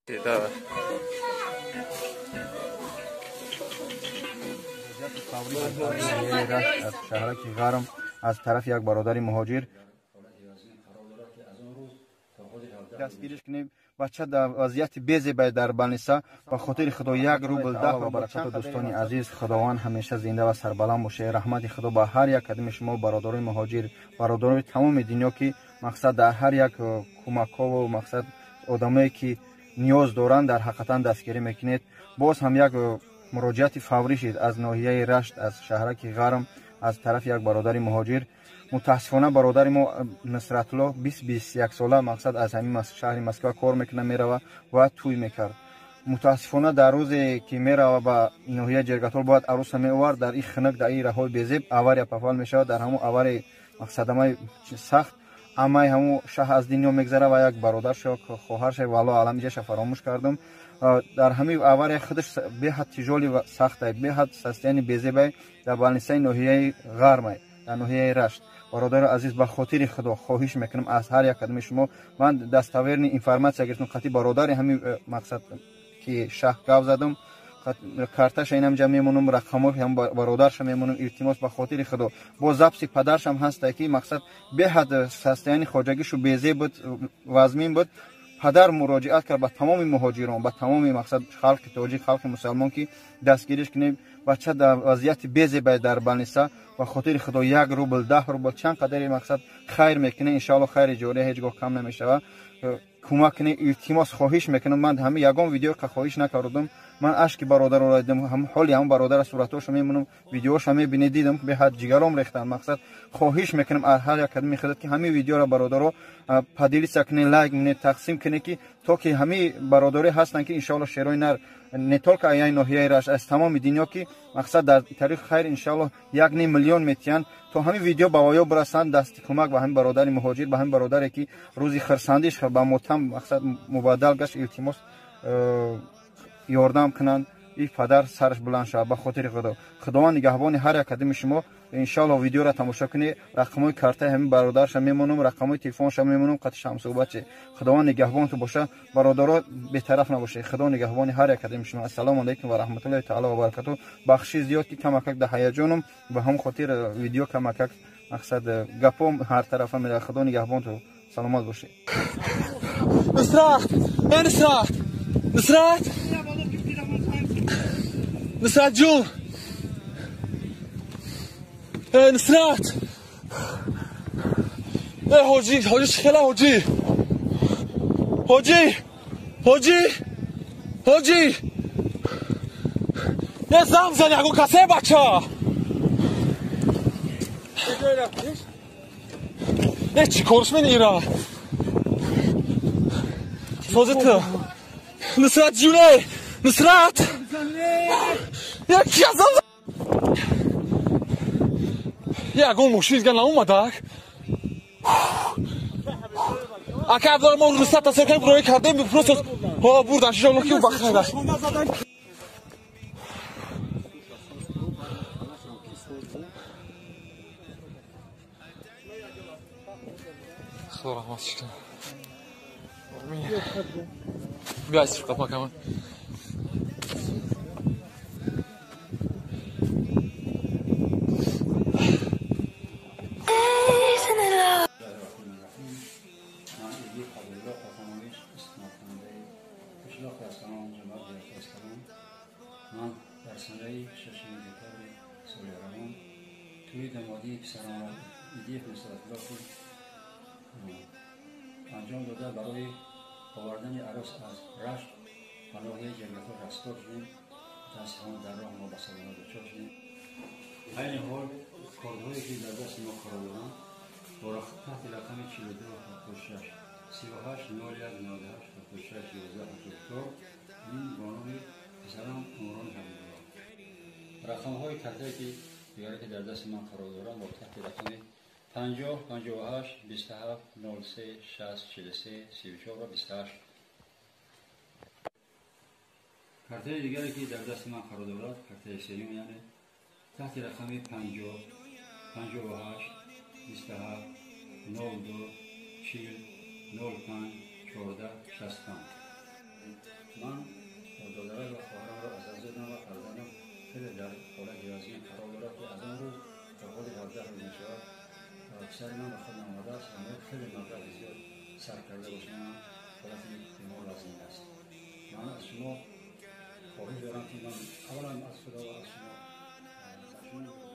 از شهرک غرم از طرف یک برادر مهاجر دستگیرش کنیم. بچه در وضعیت بی‌زیبایی در بلنیسا به خاطر خدا 1 روبل 10 و برکت دوستان عزیز خداوند همیشه زنده و سربلند باشه. رحمت خدا با هر یک کدام شما برادرای مهاجر، برادرای تمام دنیا که مقصد در هر یک کمک و مقصد آدمایی که نیاز دارند در حقیقت دستگیری میکنید. باز هم یک مراجعت فوری شد از ناحیه رشت از شهرک غرم از طرف یک برادر مهاجر. متاسفانه برادر ما نصرت الله 20-21 ساله مقصد از همین شهر مسکو کار میکنه میروه و توی میکرد. متاسفانه در روزی که میروه به ناحیه جرگتال باید عروس میآورد در این خنک در این راه بیزیب آوار پفال میشود. در همون آوار مقصد ما سخت اما همون شهر از دنیا میگذره و یک برادر شو خواهرش والا عالم جش فراموش کردم. در همین آوار خودش به حد تجالی و سخته به حد سستین بیزیب در بالنسای ناحیه غرم در ناحیه رشت. برادر عزیز به خاطر خدا خواهش میکنم از هر یک کدام شما من دستاورد اینفورماسیا گرفتم خاطر برادر همین مقصد که شهر گاو زدم کارتش اینم جمع میمونم رقمو هم برادرش میمونم التماس به خاطر خدا با ضبط پدرش هم هست که مقصد به حد سستیانی خواجگیشو بیزه بود وزمین بود. پدر مراجعت کرد به تمام مهاجران به تمام مقصد خلق تاجیک خلق مسلمان که دستگیریش کنیم. بچه در وضعیت بی‌زیبایی در بلنیسا و خاطر خدا 1 روبل 10 روبل چند قدر مقصد خیر میکنه ان شاء الله خیر جوری هیچگاه کم نمیشه. کمک کنه التماس خواهش میکنم. من همه یگان ویدیو که خواهش نکردم من اشک برادر رو دیدم هم حالی هم برادر صورتاشو میمونم ویدیوش هم ببینید دیدم به حد جگرم ریختن. مقصد خواهش میکنم از هر یک کدوم خدمت که همه ویدیو را برادر رو پدیلی سکنه لایک منه تقسیم کنه که تا که همه برادری هستن که ان شاء الله شیرای نر نتورک ایای ناحیه راش از تمام دنیا که مقصد در تاریخ خیر ان شاء الله 1 میلیون میتیان تو همین ویدیو با وایو برسند دست کمک به همین برادر مهاجر به همین برادری که روزی خرسندیش با متهم مقصد مبادل گشت التماس یاردم کنند. این پدر سرش بلند شد به خاطر خدا. خداوند نگهبان هر یک کدام شما ان شاء الله ویدیو را تماشا کنید. رقمای کارت همین برادرش میمونم رقمای تلفنش میمونم قط شمس و بچه خداوند نگهبان تو باشه برادرها به طرف نباشه. خدا نگهبان هر یک کدام شما. السلام علیکم و رحمت الله تعالی و برکاته. بخشی زیاد که کمک در هیجانم و هم خاطر ویدیو کمک مقصد گپم هر طرف میره. خدا نگهبان تو سلامت باشه. نصرت نصرت نصرت نصرت جون نصرت حاجی حاجی چخلا حاجی حاجی حاجی حاجی یه زنگ زنی اگه کسه بچه یه چی کارش من ایران سازت نصرت جونه نصرت یکی از یکون مشکل گل اومدک اگه افضل ما نصرت تا سرکن برای کرده میپروسس ها بردن شما که بخیر خدا رحمتش کنه. بیا از قپا کمان من در سنه ششم دیگر سال روان توی دمادی پسران ایدی نصرت الله انجام داده برای آوردن عروس از رشت و ناحیه جرگتال رستگار شدیم. متاسفانه در راه ما به سلامت دچار شدیم. عین حال کارهایی که در دست ما قرار دادند با تحت رقم 42 76 38 01 98 76 11 74 این بانوی پسران عمران حبیب‌الله. رقم‌های تحتیکی دیگری که در دست من قرار دارند با تحت رقم 50 58 27 03 60 43 34 و 28. کارتای دیگری که در دست من قرار دارد کارتای سوم یعنی تحت رقم 50 58 27 02 40 05 14 65. ریاضی قرار دارد که از آن روز تا حال 17 روز می شود سر من به خودم آمده است و باید خیلی مبلغ زیاد سر کرده باشم باید بیمار لازم است. من از شما خواهش دارم که من اولا از خدا و از شما